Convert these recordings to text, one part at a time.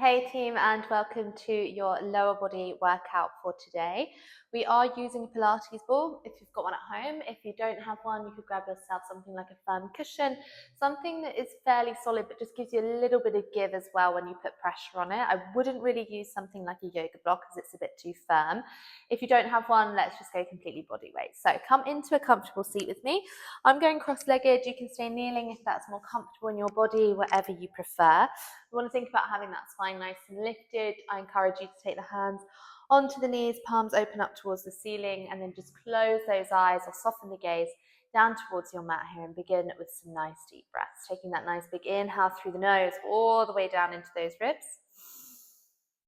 Hey team, and welcome to your lower body workout for today. We are using a Pilates ball if you've got one at home. If you don't have one, you could grab yourself something like a firm cushion, something that is fairly solid but just gives you a little bit of give as well when you put pressure on it. I wouldn't really use something like a yoga block because it's a bit too firm. If you don't have one, let's just go completely body weight. So come into a comfortable seat with me. I'm going cross-legged. You can stay kneeling if that's more comfortable in your body, whatever you prefer. You want to think about having that spine nice and lifted. I encourage you to take the hands onto the knees, palms open up towards the ceiling, and then just close those eyes or soften the gaze down towards your mat here and begin with some nice deep breaths. Taking that nice big inhale through the nose all the way down into those ribs.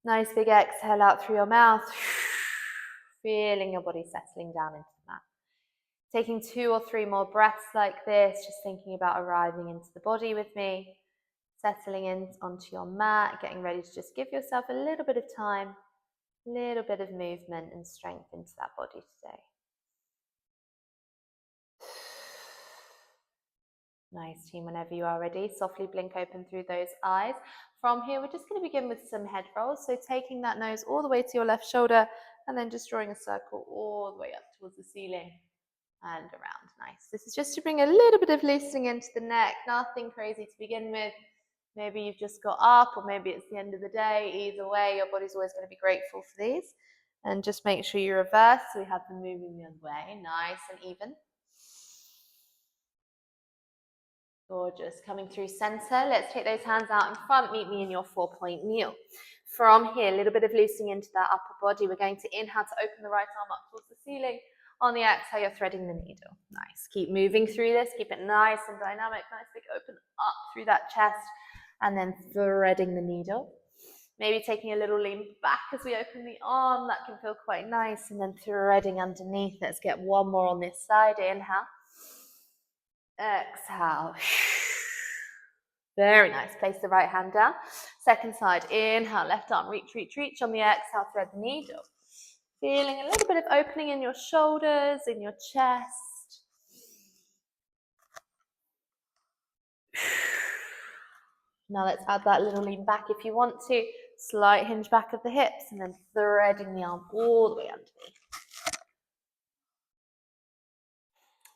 Nice big exhale out through your mouth. Feeling your body settling down into the mat. Taking 2 or 3 more breaths like this, just thinking about arriving into the body with me. Settling in onto your mat, getting ready to just give yourself a little bit of time, a little bit of movement and strength into that body today. Nice team, whenever you are ready, softly blink open through those eyes. From here, we're just going to begin with some head rolls. So taking that nose all the way to your left shoulder and then just drawing a circle all the way up towards the ceiling and around. Nice. This is just to bring a little bit of loosening into the neck, nothing crazy to begin with. Maybe you've just got up, or maybe it's the end of the day. Either way, your body's always going to be grateful for these. And just make sure you reverse so we have them moving the other way, nice and even. Gorgeous. Coming through center. Let's take those hands out in front. Meet me in your 4-point kneel. From here, a little bit of loosening into that upper body. We're going to inhale to open the right arm up towards the ceiling. On the exhale, you're threading the needle. Nice. Keep moving through this. Keep it nice and dynamic. Nice big open up through that chest. And then threading the needle. Maybe taking a little lean back as we open the arm. That can feel quite nice. And then threading underneath. Let's get one more on this side. Inhale. Exhale. Very nice. Place the right hand down. Second side. Inhale. Left arm. Reach, reach, reach. On the exhale, thread the needle. Feeling a little bit of opening in your shoulders, in your chest. Now let's add that little lean back if you want to. Slight hinge back of the hips and then threading the arm all the way underneath.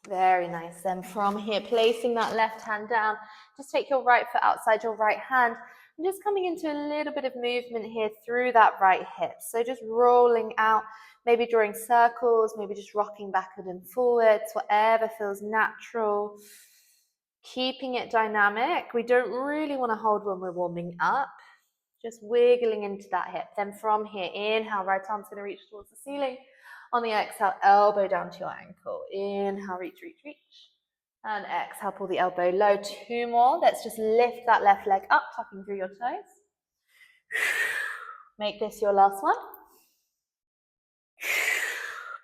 Very nice. Then from here, placing that left hand down, just take your right foot outside your right hand and just coming into a little bit of movement here through that right hip. So just rolling out, maybe drawing circles, maybe just rocking backward and forwards, whatever feels natural. Keeping it dynamic. We don't really want to hold when we're warming up. Just wiggling into that hip. Then from here, inhale, right arm's going to reach towards the ceiling. On the exhale, elbow down to your ankle. Inhale, reach, reach, reach. And exhale, pull the elbow low. 2 more. Let's just lift that left leg up, tucking through your toes. Make this your last one.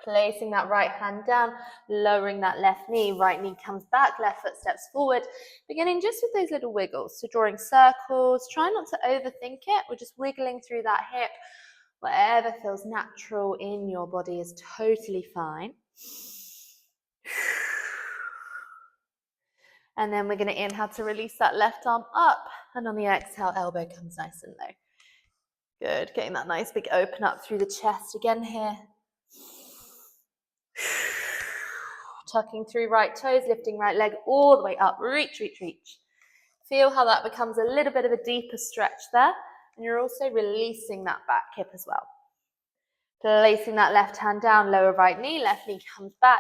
Placing that right hand down, lowering that left knee, right knee comes back, left foot steps forward. Beginning just with those little wiggles, so drawing circles. Try not to overthink it. We're just wiggling through that hip. Whatever feels natural in your body is totally fine. And then we're going to inhale to release that left arm up, and on the exhale, elbow comes nice and low. Good, getting that nice big open up through the chest again here. Tucking through right toes, lifting right leg all the way up. Reach, reach, reach. Feel how that becomes a little bit of a deeper stretch there. And you're also releasing that back hip as well. Placing that left hand down, lower right knee, left knee comes back.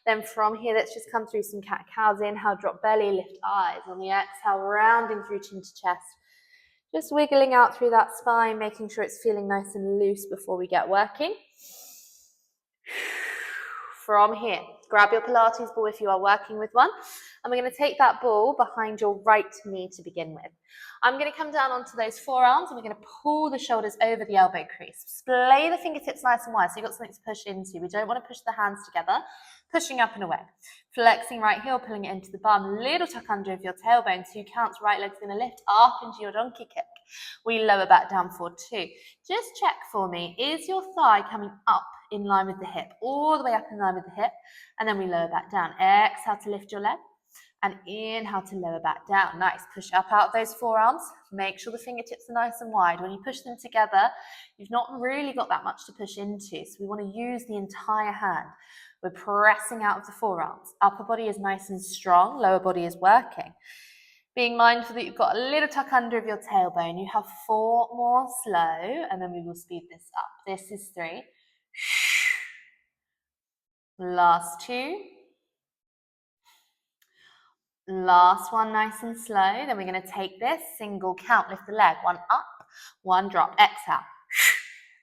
Then from here, let's just come through some cat-cows. Inhale, drop belly, lift eyes. On the exhale, rounding through chin to chest. Just wiggling out through that spine, making sure it's feeling nice and loose before we get working. From here, grab your Pilates ball if you are working with one, and we're going to take that ball behind your right knee to begin with. I'm going to come down onto those forearms, and we're going to pull the shoulders over the elbow crease. Splay the fingertips nice and wide, so you've got something to push into. We don't want to push the hands together, pushing up and away. Flexing right heel, pulling it into the bum, little tuck under of your tailbone, 2 counts, right leg's going to lift up into your donkey kick. We lower back down for 2. Just check for me, is your thigh coming up in line with the hip, all the way up in line with the hip, and then we lower back down. Exhale to lift your leg. And inhale to lower back down. Nice. Push up out of those forearms. Make sure the fingertips are nice and wide. When you push them together, you've not really got that much to push into. So we want to use the entire hand. We're pressing out of the forearms. Upper body is nice and strong. Lower body is working. Being mindful that you've got a little tuck under of your tailbone. You have 4 more slow, and then we will speed this up. This is 3. Last 2. Last one, nice and slow. Then we're going to take this single count, lift the leg, 1 up, 1 drop, exhale,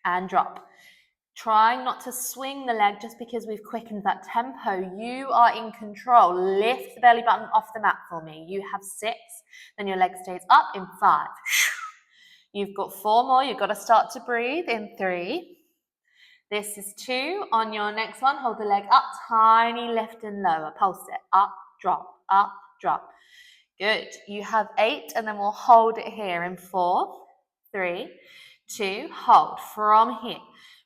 and drop. Trying not to swing the leg just because we've quickened that tempo. You are in control. Lift the belly button off the mat for me. You have 6, then your leg stays up in 5. You've got 4 more. You've got to start to breathe in 3. This is 2. On your next one, hold the leg up, tiny lift and lower. Pulse it, up, drop, drop. Good. You have 8, and then we'll hold it here in 4, 3, 2, hold. From here,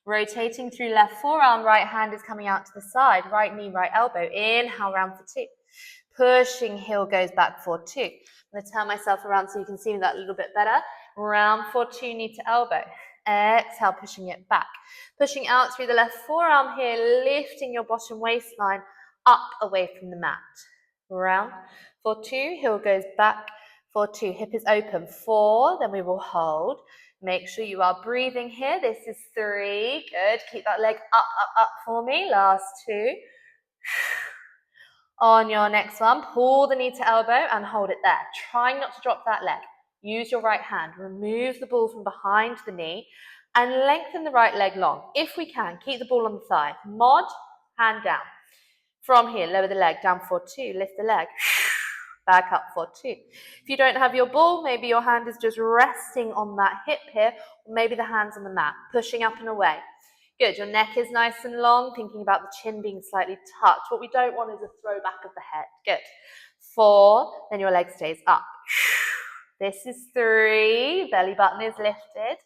rotating through left forearm, right hand is coming out to the side, right knee, right elbow. Inhale, round for 2. Pushing, heel goes back for 2. I'm going to turn myself around so you can see that a little bit better. Round for 2, knee to elbow. Exhale, pushing it back. Pushing out through the left forearm here, lifting your bottom waistline up away from the mat. Round for 2, heel goes back for 2, hip is open. 4, then we will hold. Make sure you are breathing here. This is 3, good. Keep that leg up for me. Last 2. On your next one, pull the knee to elbow and hold it there. Trying not to drop that leg. Use your right hand. Remove the ball from behind the knee and lengthen the right leg long. If we can, keep the ball on the thigh. Mod, hand down. From here, lower the leg, down for 2, lift the leg, back up for 2. If you don't have your ball, maybe your hand is just resting on that hip here, or maybe the hand's on the mat, pushing up and away. Good, your neck is nice and long, thinking about the chin being slightly tucked. What we don't want is a throw back of the head. Good. 4, then your leg stays up. This is 3, belly button is lifted.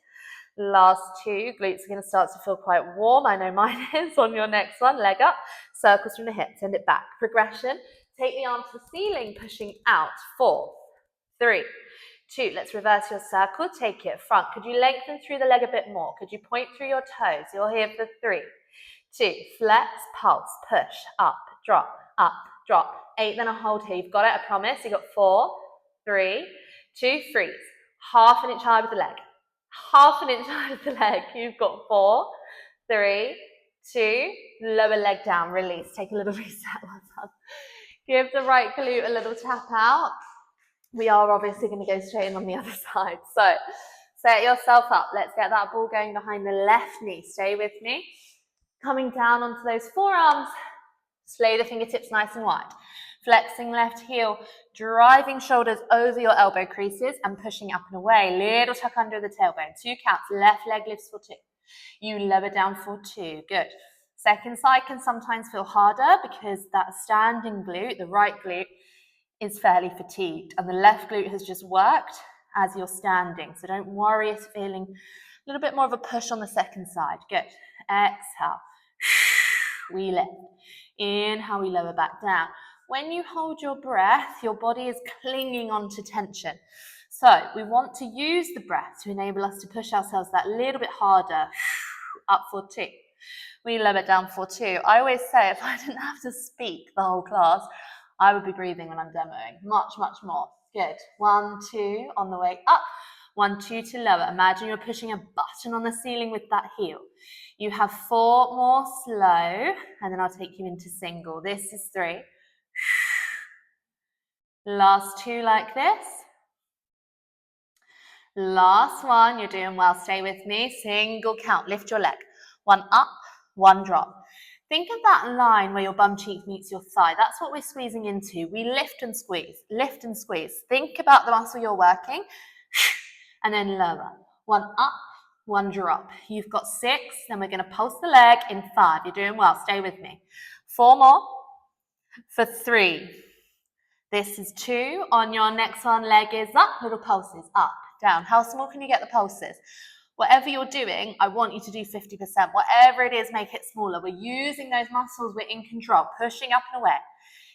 Last 2, glutes are going to start to feel quite warm. I know mine is. On your next one, leg up, circles from the hip, send it back. Progression, take the arm to the ceiling, pushing out. 4, 3, 2. Let's reverse your circle, take it front. Could you lengthen through the leg a bit more? Could you point through your toes? You're here for 3, 2, flex, pulse, push, up, drop, 8, then a hold here. You've got it, I promise. You've got 4, 3, 2, freeze. Half an inch higher with the leg. Half an inch higher with the leg. You've got 4, 3, 2, lower leg down, release. Take a little reset. Well done. Give the right glute a little tap out. We are obviously going to go straight in on the other side. So set yourself up. Let's get that ball going behind the left knee. Stay with me. Coming down onto those forearms. Splay the fingertips nice and wide. Flexing left heel, driving shoulders over your elbow creases and pushing up and away. Little tuck under the tailbone. 2 counts. Left leg lifts for 2. You lower down for 2. Good. Second side can sometimes feel harder because that standing glute, the right glute, is fairly fatigued. And the left glute has just worked as you're standing. So don't worry if feeling a little bit more of a push on the second side. Good. Exhale. We lift. Inhale, we lower back down. When you hold your breath, your body is clinging onto tension. So we want to use the breath to enable us to push ourselves that little bit harder. Up for 2. We lower down for 2. I always say if I didn't have to speak the whole class, I would be breathing when I'm demoing. Much, much more. Good. 1, 2 on the way up. 1, 2 to lower. Imagine you're pushing a button on the ceiling with that heel. You have 4 more slow, and then I'll take you into single. This is 3. Last 2 like this. Last 1, you're doing well. Stay with me. Single count. Lift your leg. 1 up, 1 drop. Think of that line where your bum cheek meets your thigh. That's what we're squeezing into. We lift and squeeze, lift and squeeze. Think about the muscle you're working, and then lower. 1 up, 1 drop. You've got 6, then we're going to pulse the leg in 5. You're doing well. Stay with me. 4 more for 3. This is 2. On your next one, leg is up, little pulses, up, down. How small can you get the pulses? Whatever you're doing, I want you to do 50%. Whatever it is, make it smaller. We're using those muscles. We're in control, pushing up and away.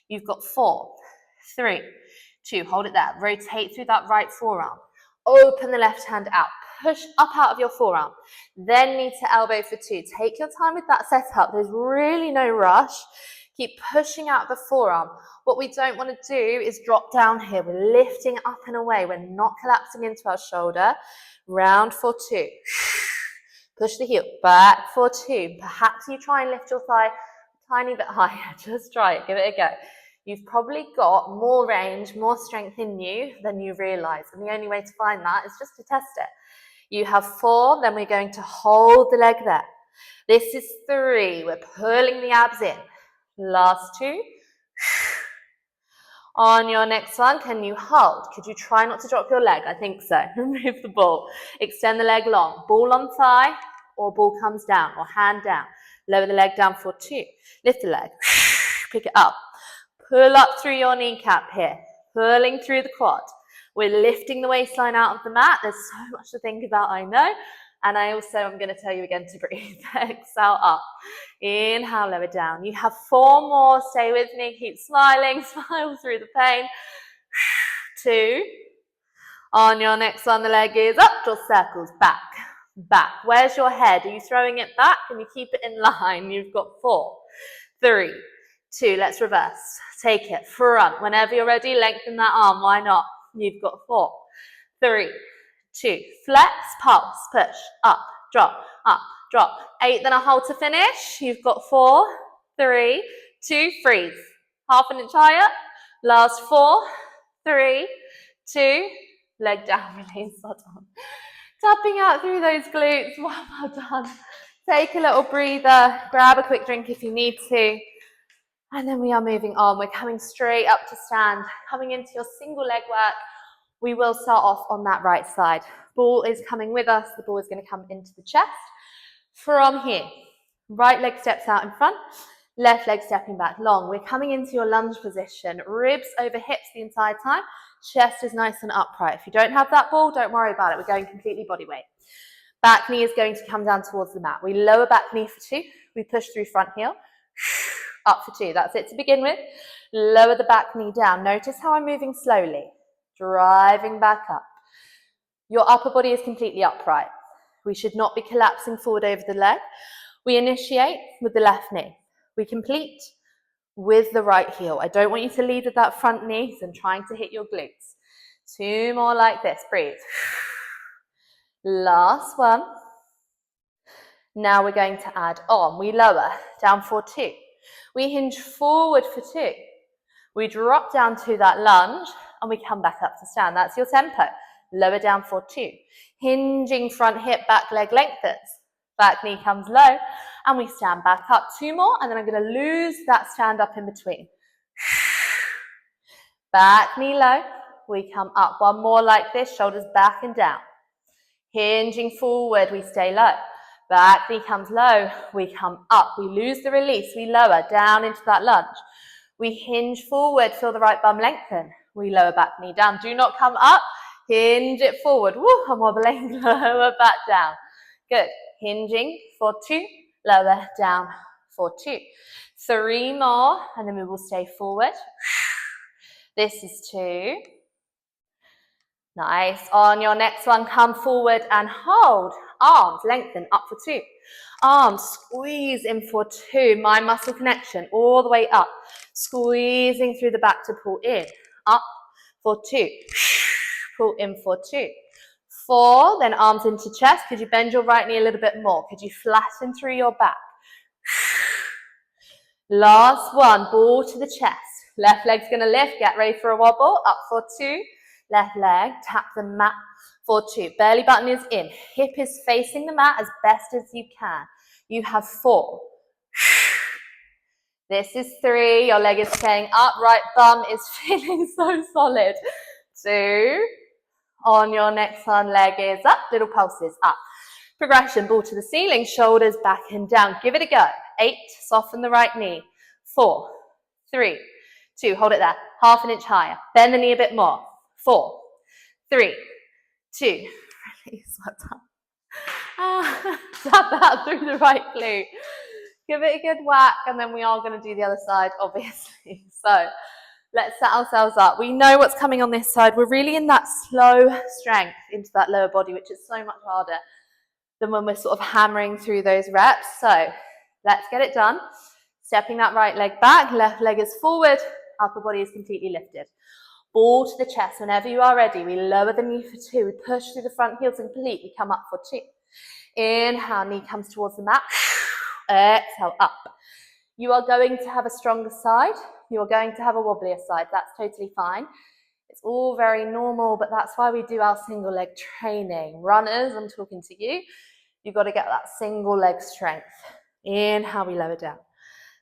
You've got 4, 3, 2, hold it there. Rotate through that right forearm. Open the left hand out. Push up out of your forearm. Then knee to elbow for 2. Take your time with that setup. There's really no rush. Keep pushing out the forearm. What we don't want to do is drop down here. We're lifting up and away. We're not collapsing into our shoulder. Round for 2. Push the heel back for 2. Perhaps you try and lift your thigh a tiny bit higher. Just try it. Give it a go. You've probably got more range, more strength in you than you realize. And the only way to find that is just to test it. You have 4, then we're going to hold the leg there. This is 3. We're pulling the abs in. Last 2. On your next one, can you hold? Could you try not to drop your leg? I think so. Remove the ball. Extend the leg long. Ball on thigh, or ball comes down, or hand down. Lower the leg down for 2. Lift the leg. Pick it up. Pull up through your kneecap here. Pulling through the quad. We're lifting the waistline out of the mat. There's so much to think about, I know. And I also am going to tell you again to breathe. Exhale up. Inhale, lower down. You have 4 more. Stay with me. Keep smiling. Smile through the pain. 2. On your next one, the leg is up. Draw circles. Back. Back. Where's your head? Are you throwing it back? Can you keep it in line? You've got 4. 3. 2. Let's reverse. Take it. Front. Whenever you're ready, lengthen that arm. Why not? You've got 4. 3. 2, flex, pulse, push, up, drop, 8, then a hold to finish. You've got 4, 3, 2, freeze. Half an inch higher. Last 4, 3, 2, leg down, release, well done. Tapping out through those glutes, well done. Take a little breather, grab a quick drink if you need to. And then we are moving on. We're coming straight up to stand, coming into your single leg work. We will start off on that right side. Ball is coming with us. The ball is going to come into the chest. From here, right leg steps out in front, left leg stepping back long. We're coming into your lunge position. Ribs over hips the entire time. Chest is nice and upright. If you don't have that ball, don't worry about it. We're going completely body weight. Back knee is going to come down towards the mat. We lower back knee for 2. We push through front heel. Up for 2. That's it to begin with. Lower the back knee down. Notice how I'm moving slowly. Driving back up. Your upper body is completely upright. We should not be collapsing forward over the leg. We initiate with the left knee. We complete with the right heel. I don't want you to lead with that front knee, so I'm trying to hit your glutes. 2 more like this. Breathe. Last one. Now we're going to add on. We lower down for 2. We hinge forward for 2. We drop down to that lunge and we come back up to stand. That's your tempo. Lower down for 2. Hinging front hip, back leg lengthens. Back knee comes low and we stand back up. 2 more and then I'm going to lose that stand up in between. Back knee low. We come up. 1 more like this. Shoulders back and down. Hinging forward. We stay low. Back knee comes low. We come up. We lose the release. We lower down into that lunge. We hinge forward, feel the right bum lengthen. We lower back knee down. Do not come up. Hinge it forward. Woo, I'm wobbling. Lower back down. Good. Hinging for 2. Lower down for 2. 3 more, and then we will stay forward. This is 2. Nice. On your next one, come forward and hold. Arms lengthen up for 2. Arms squeeze in for 2. Mind muscle connection all the way up. Squeezing through the back to pull in. Up for 2. Pull in for 2. 4. Then arms into chest. Could you bend your right knee a little bit more? Could you flatten through your back? Last one. Ball to the chest. Left leg's going to lift. Get ready for a wobble. Up for 2. Left leg. Tap the mat for 2. Belly button is in. Hip is facing the mat as best as you can. You have 4. This is 3. Your leg is staying up. Right bum is feeling so solid. 2. On your next one, leg is up. Little pulses up. Progression. Ball to the ceiling. Shoulders back and down. Give it a go. 8. Soften the right knee. 4. 3. 2. Hold it there. Half an inch higher. Bend the knee a bit more. 4. 3. 2. Release. Well done. Tap that through the right glute. Give it a good whack, and then we are going to do the other side, obviously. So, Let's set ourselves up. We know what's coming on this side. We're really in that slow strength into that lower body, which is so much harder than when we're sort of hammering through those reps. So let's get it done. Stepping that right leg back, left leg is forward, upper body is completely lifted. Ball to the chest. Whenever you are ready, we lower the knee for 2. We push through the front heel to complete. We come up for 2. Inhale, knee comes towards the mat. Exhale, up. You are going to have a stronger side. You are going to have a wobblier side. That's totally fine. It's all very normal, but that's why we do our single leg training. Runners, I'm talking to you. You've got to get that single leg strength. Inhale, we lower down.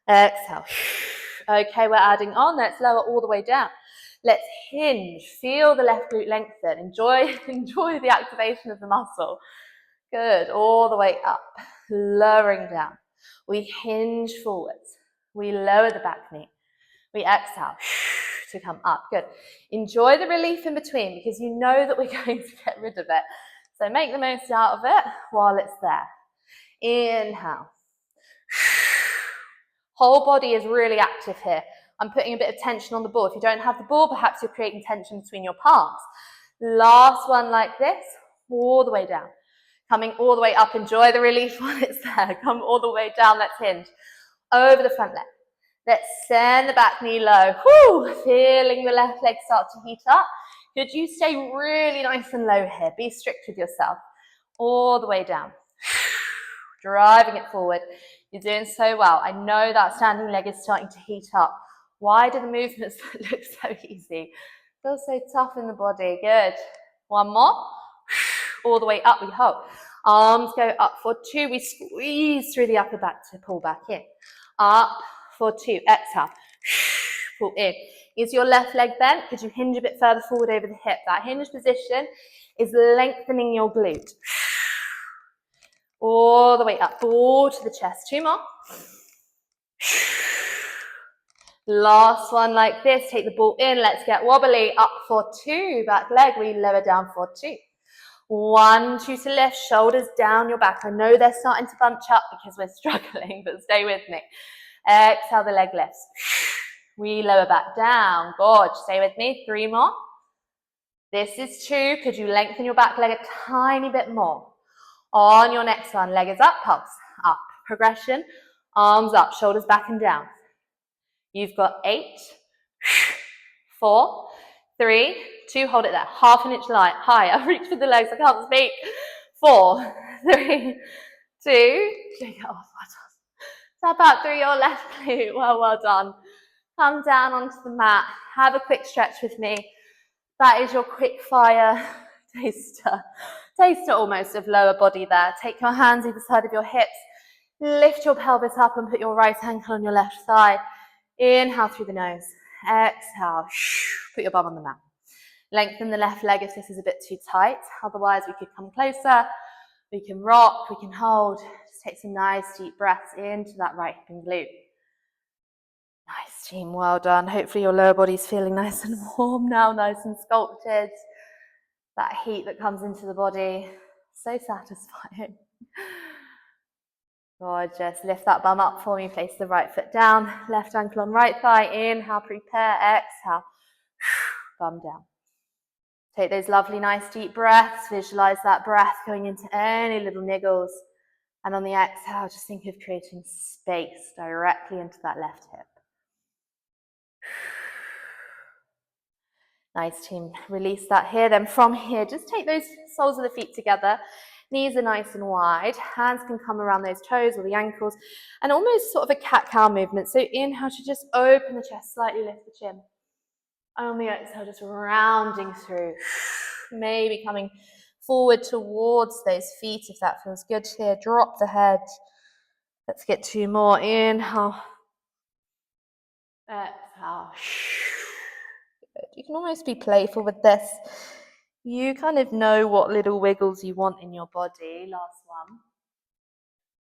Exhale. Okay, we're adding on. Let's lower all the way down. Let's hinge. Feel the left glute lengthen. Enjoy the activation of the muscle. Good. All the way up. Lowering down. We hinge forwards. We lower the back knee. We exhale to come up. Good. Enjoy the relief in between because you know that we're going to get rid of it. So make the most out of it while it's there. Inhale. Whole body is really active here. I'm putting a bit of tension on the ball. If you don't have the ball, perhaps you're creating tension between your palms. Last one like this, all the way down. Coming all the way up, enjoy the relief while it's there. Come all the way down, let's hinge. Over the front leg. Let's send the back knee low. Whew, feeling the left leg start to heat up. Could you stay really nice and low here? Be strict with yourself. All the way down. Driving it forward. You're doing so well. I know that standing leg is starting to heat up. Why do the movements look so easy? Feels so tough in the body. Good. One more. All the way up, we hold. Arms go up for 2. We squeeze through the upper back to pull back in. Up for 2. Exhale. Pull in. Is your left leg bent? Could you hinge a bit further forward over the hip? That hinge position is lengthening your glute. All the way up. Ball to the chest. 2 more. Last one like this. Take the ball in. Let's get wobbly. Up for 2. Back leg. We lower down for 2. 1, 2 to lift. Shoulders down your back. I know they're starting to bunch up because we're struggling, but stay with me. Exhale, the leg lifts. We lower back down. Good. Stay with me. 3 more. This is 2. Could you lengthen your back leg a tiny bit more? On your next one, leg is up, pulse, up. Progression, arms up, shoulders back and down. You've got 8, 4, 3, 2, hold it there. Half an inch higher. Reach for the legs, I can't speak. 4, 3, 2, shake it off. Tap out through your left glute. Well done. Come down onto the mat. Have a quick stretch with me. That is your quick fire taster almost of lower body there. Take your hands either side of your hips. Lift your pelvis up and put your right ankle on your left thigh. Inhale through the nose. Exhale. Put your bum on the mat. Lengthen the left leg if this is a bit too tight. Otherwise, we could come closer. We can rock. We can hold. Just take some nice deep breaths into that right hip and glute. Nice, team. Well done. Hopefully your lower body's feeling nice and warm now, nice and sculpted. That heat that comes into the body, so satisfying. Gorgeous. Lift that bum up for me. Place the right foot down. Left ankle on right thigh. Inhale, prepare. Exhale. Bum down. Take those lovely, nice deep breaths. Visualize that breath going into any little niggles. And on the exhale, just think of creating space directly into that left hip. Nice, team. Release that here. Then from here, just take those soles of the feet together. Knees are nice and wide. Hands can come around those toes or the ankles. And almost sort of a cat-cow movement. So inhale to just open the chest, slightly lift the chin. And on the exhale, just rounding through. Maybe coming forward towards those feet if that feels good here. Drop the head. Let's get 2 more. Inhale. Exhale. You can almost be playful with this. You kind of know what little wiggles you want in your body. Last one.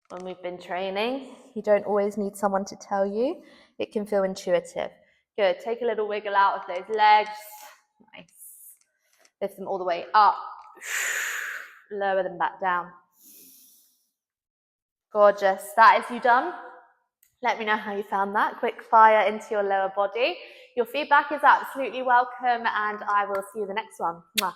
When we've been training, you don't always need someone to tell you. It can feel intuitive. Good. Take a little wiggle out of those legs. Nice. Lift them all the way up. Lower them back down. Gorgeous. That is you done. Let me know how you found that. Quick fire into your lower body. Your feedback is absolutely welcome, and I will see you in the next one. Mwah.